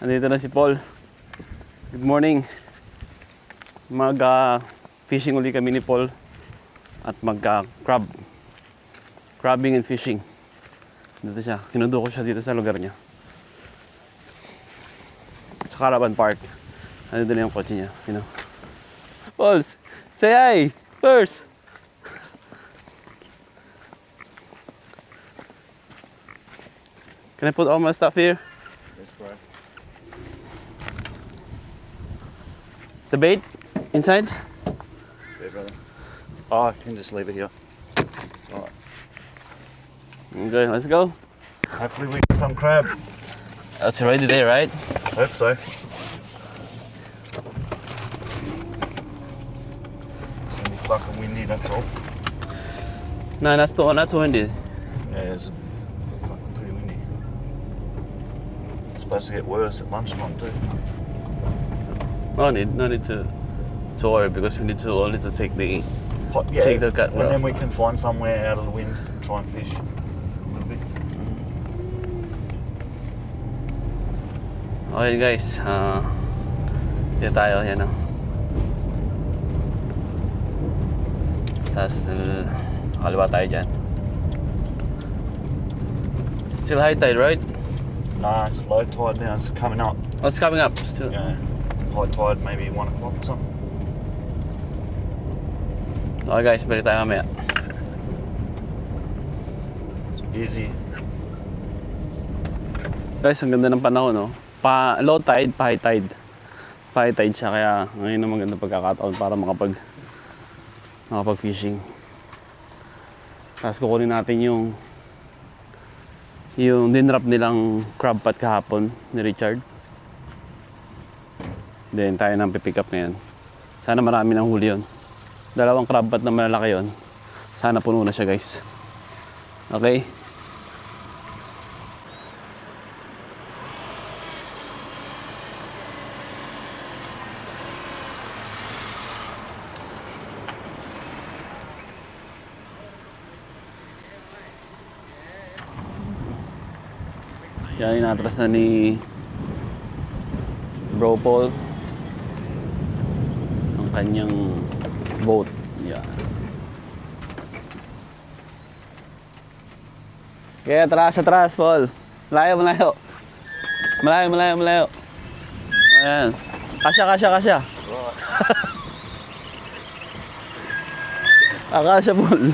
Andito na si Paul. Good morning. Fishing uli kami ni Paul. At crabbing and fishing. Dito siya. Kinundo ko siya dito sa lugar niya. Sa Caravan Park. Andito na yung kotse niya. You know. Paul, say hi first. Can I put all my stuff here? Yes, bro. The bait inside? Yeah, brother. Oh, I can just leave it here. Alright. Okay, let's go. Hopefully we get some crab. That's already there, right? Hope so. It's gonna be fucking windy, that's all. No, not too windy. Yeah, it's fucking pretty windy. It's supposed to get worse at lunchtime too. No need to worry because we need to only to take the Yeah, take the cut. and then we can find somewhere out of the wind and try and fish a little bit. Okay guys, dito tayo, yan o. Kaliwa tayo dyan. Still high tide, right? Nah, it's low tide now. It's coming up. Oh, it's coming up still. Yeah, high tide maybe 1 o'clock or something. Okay guys, balik tayo mamaya. It's busy. Guys, ang ganda ng panahon, no? Low tide, pa high tide. Pa high tide siya, kaya ngayon ang maganda pagkakataon para makapag-fishing. Tapos kukunin natin yung dinrap nilang crab pot kahapon ni Richard. Then tayo nang pipick up ngayon. Sana marami ng huli yun. 2 crab pot na malalaki yun. Sana puno na siya guys. Okay? Yan, inatras na ni Bro Paul ang kanyang boat. Yan. Kaya atras, Paul. Malayo. Malayo. Ayan. Kasya. Kasya, Paul.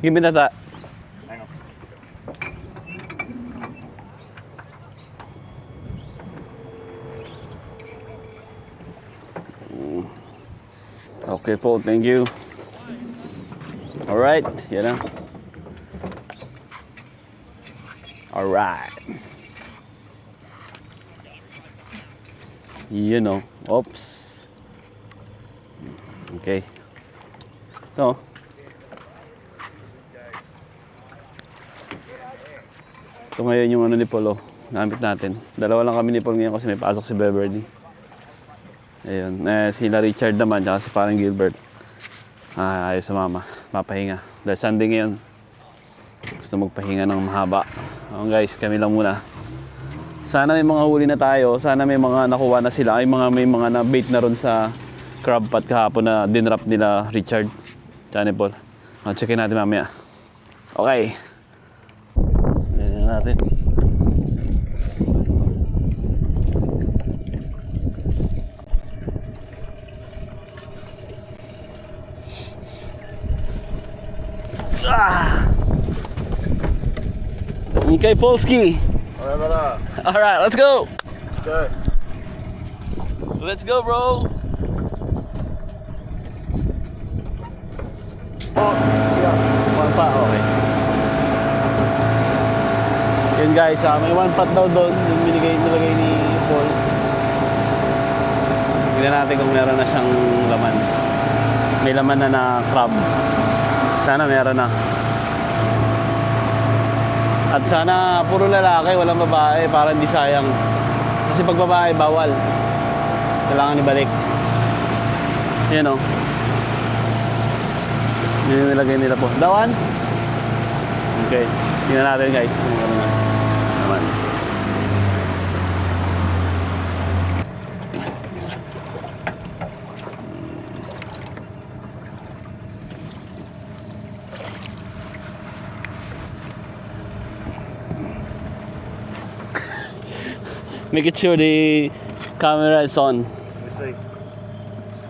Give me that. Hang on. Okay, Paul, thank you. Alright, yan na. Alright. You know. Oops. Okay. Ito. Ito ngayon yung ano ni Paul, gamit natin. 2 lang kami ni Paul ngayon kasi may pasok si Beverly. Ayun. Sila Richard naman, tsaka si parang Gilbert. Ayaw sumama. Papahinga. Dahil Sunday ngayon. Gusto magpahinga ng mahaba. Okay guys, kami lang muna. Sana may mga huli na tayo. Sana may mga nakuha na sila. May mga na-bait na ron sa crab pot kahapon na dinrap nila Richard. Tsaka ni Paul. Checkin natin mamaya. Okay. Ayan natin. Okay, Polski. Alright, brother. All right, let's go. Let's go. Let's go, bro. Oh, yeah. One pot, okay. Yun guys, may one pot daw doon yung nilagay ni Paul. Tignan natin kung meron na siyang laman. May laman na na crab. Sana meron na. At sana puro lalaki, walang babae para hindi sayang. Kasi pag babae, bawal. Kailangan ibalik. Yan o. Yun yung nilagay nila po. Dawan? Okay. Tingnan natin guys. Kung ano na. Naman. Make it sure the camera is on. Let's see.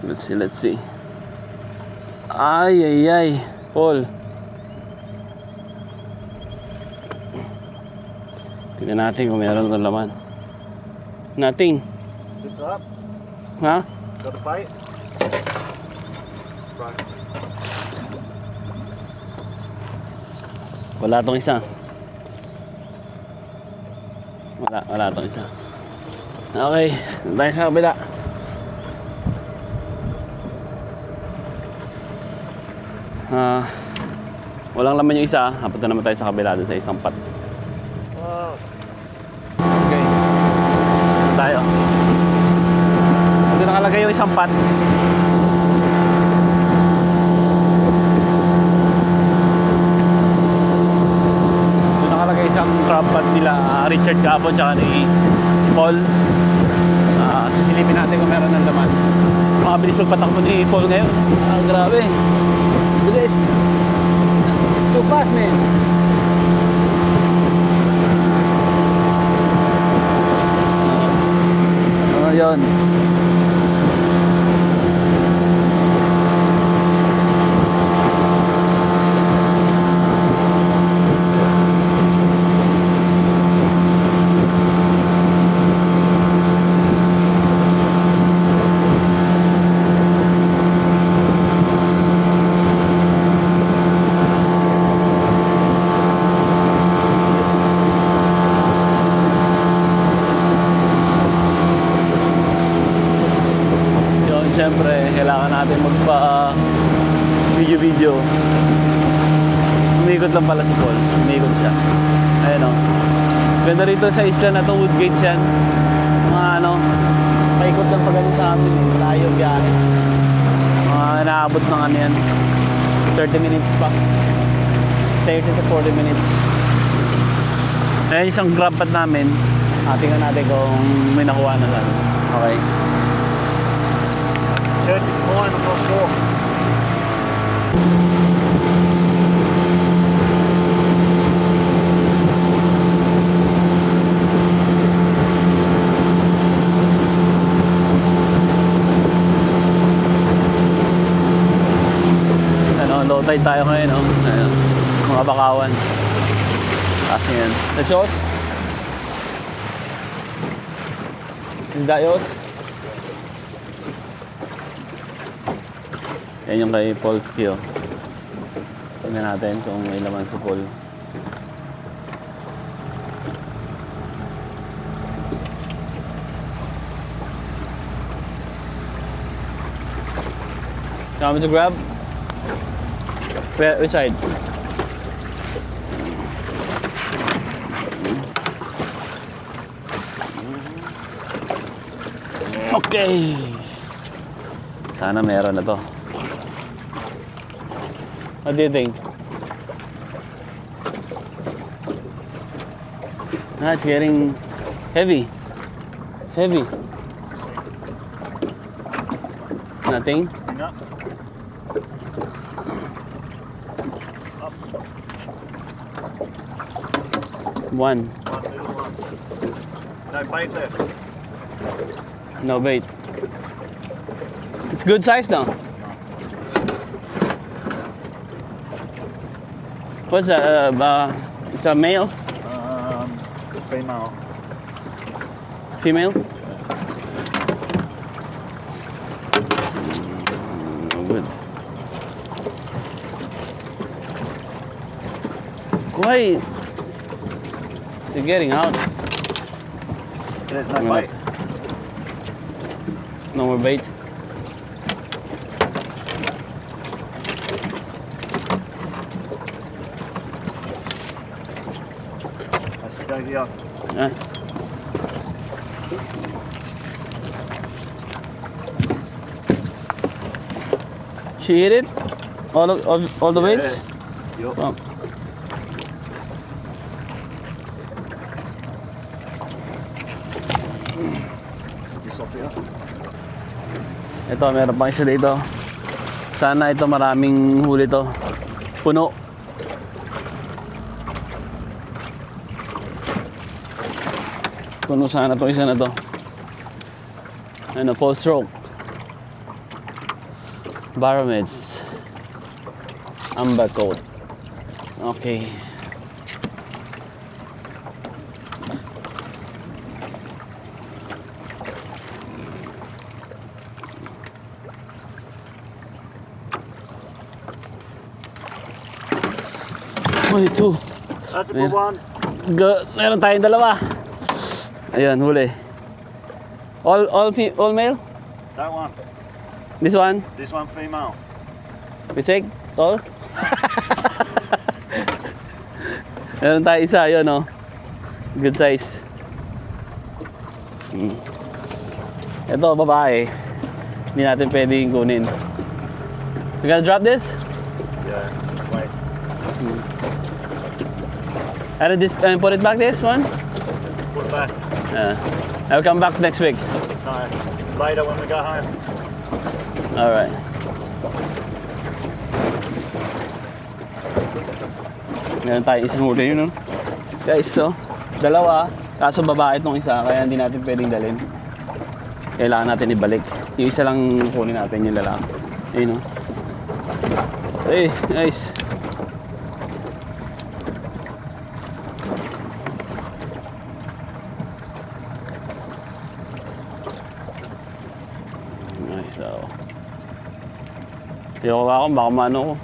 Let's see, let's see. Ay, ay, ay. Paul. Tingnan natin kung meron ng laman. Nothing. Lift it up. Ha? Got a bite. Right. Wala tong isa. Wala tong isa. Okay, tayo sa kabila. Walang laman yung isa. Punta naman tayo sa kabila doon sa isang pot. Wow. Okay. Tayo. Doon nakalagay yung isang pot. Doon nakalagay isang crab pot nila Richard Gabon tsaka ni Paul. Sisilipin natin kung meron ng laman. Makabilis magpatakbo ni Paul ngayon. Grabe. Bilis. Too fast, man. Yun. Siyempre, kailangan natin magpa-video. Umikot lang pala si Paul. Umikot siya. Ayan o. Ganda rito sa isla na to, Woodgates yan. Mga paikot lang pa ganun sa amin. Malayo biyahe. Naabot ng ano yan. 30 minutes pa. 30 to 40 minutes. Ayan isang grab pot namin. Tingnan natin kung may nakuha na lang. Okay. Check is mine, I'm not sure. Low tide tayo ngayon, no? Ayan. Mga bakawan. Kasi yan. That's yours? Is that yours? Yan yung kay Paul's Q. Tingnan natin kung may laman si Paul. You want me to grab? Which side? Okay. Sana meron na to. What do you think? It's getting heavy. It's heavy. Nothing? No. One. No bait left. No bait. It's good size now. What's that? It's a male? Female. Female? No good. Why? It's getting out. There's no bait. No more bait. Has to go here. Ah. She hit it? All the baits? Yup. Oh. This off here. Ito, meron pang isa dito. Sana ito maraming huli to. Puno. Puno sana to, isa na to. Ano, full stroke. Baromeds. Amber coat. Okay. Only two. That's a good one. Meron tayong dalawa. Ayun, huli. All male? That one. This one? This one female. We take all? Meron tayo isa, yun oh. Good size. Ito, babae. Hindi natin pwedeng kunin. You gonna drop this? Yeah. Wait. And put it back this one? Put it back. I'll come back next week. No. Later when we go home. Alright. Meron tayo isang huli yun, no? Guys, so, dalawa. Kaso babae itong isa, kaya hindi natin pwedeng dalhin. Kailangan natin ibalik. Yung isa lang kunin natin yung lalaki. Ayun, no? Hey, nice. Nice, so. Hindi ako ako, baka maano ko.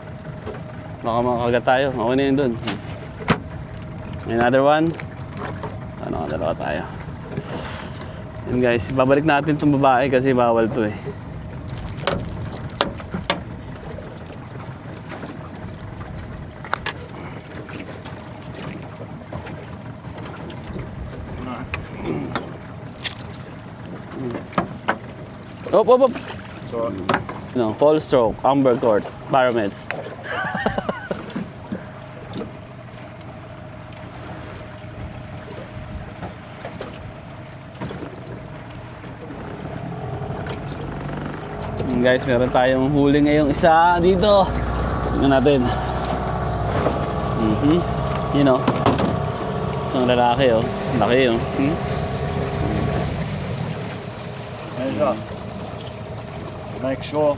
Baka makagat tayo. Ako na yun dun. Another one. Ano, dalawa tayo. Yun guys, babalik natin itong babae kasi bawal to eh. No. Op, op, op. It's alright. No, full stroke, amber court, baromeds. Guys, meron tayong huli ngayong isa dito. Tingnan natin. You know. Isang lalaki oh. Laki oh. Measure. Make sure.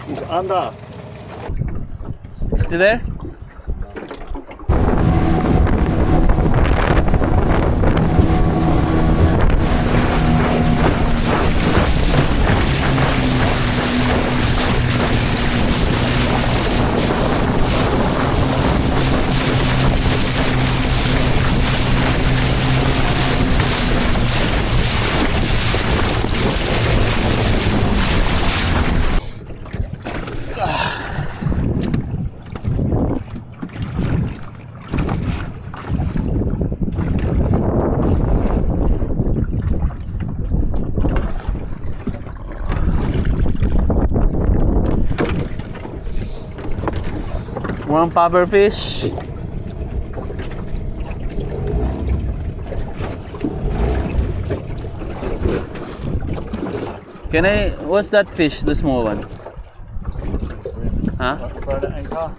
He's under. Still there? One popper fish. Can I, what's that fish, the small one? Huh? Throw the anchor.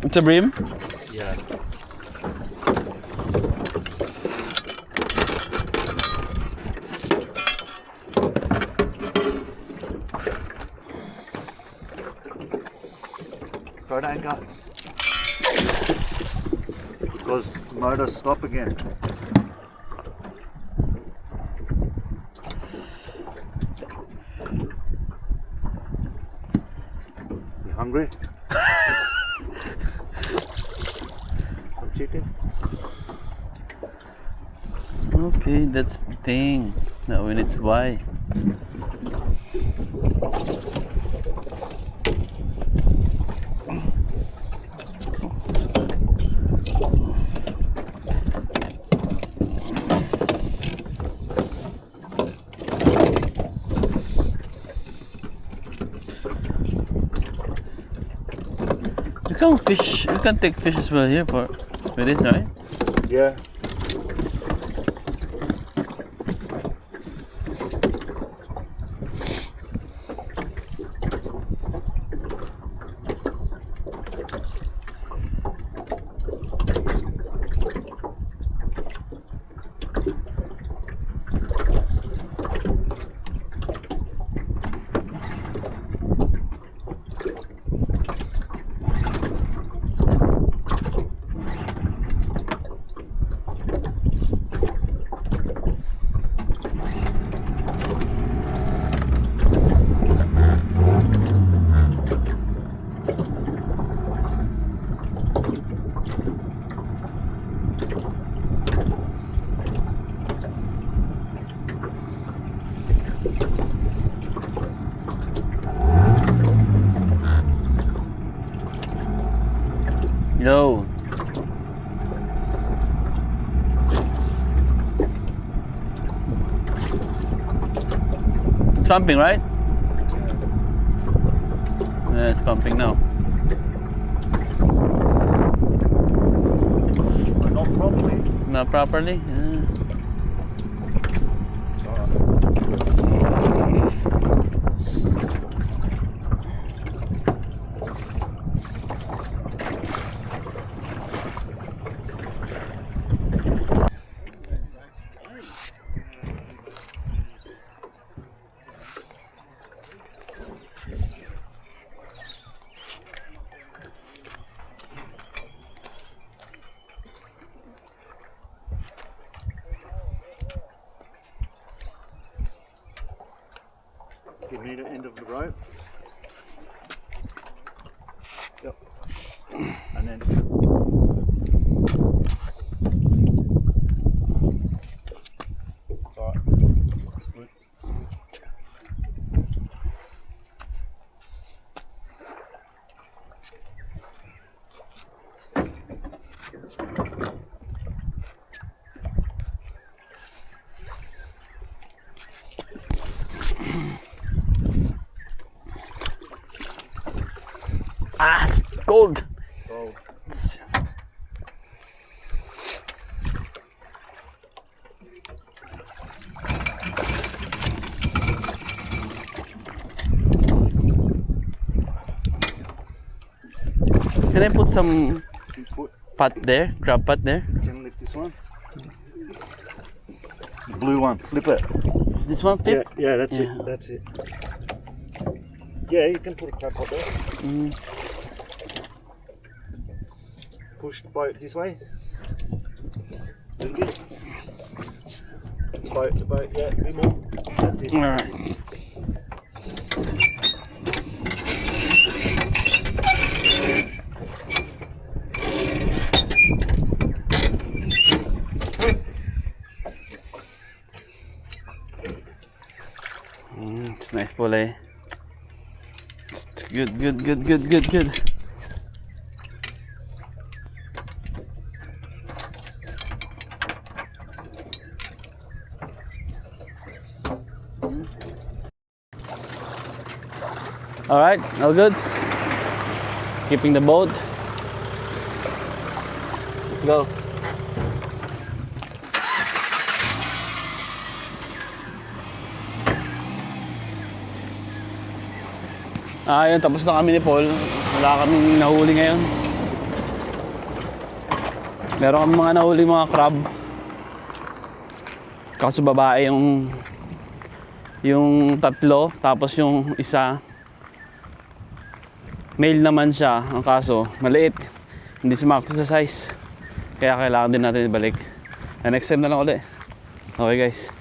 It's a bream? Yeah. Throw the anchor. Because motor stop again. You hungry? Some chicken? Okay, that's the thing. Now we need to buy. You can fish. You can take fish as well here for with this, right? Yeah. Yo. It's pumping, right? Yeah, it's pumping now. Not properly. Not properly? Yeah. Give me the end of the rope. Yep. And then alright. That's good. That's good. Ah, it's cold. Oh. Can I put some You put, pot there? Crab pot there? can lift this one. The blue one. Flip it. This one, Yeah, Pip? yeah, that's Yeah. it. That's it. Yeah, you can put a crab pot there. Mm. Push the boat this way. A little bit. The boat, yeah, a bit more. That's it. Alright. It's nice pula. It's good, good, good, good, good, good. All right, all good. Keeping the boat. Let's go. Ayun, tapos na kami ni Paul. Wala kaming nahuli ngayon. Meron kami mga nahuli mga crab. Kaso babae yung tatlo, tapos yung isa Male naman siya, ang kaso maliit. Hindi sumakto sa size. Kaya kailangan din natin ibalik. Next time na lang ulit. Okay guys.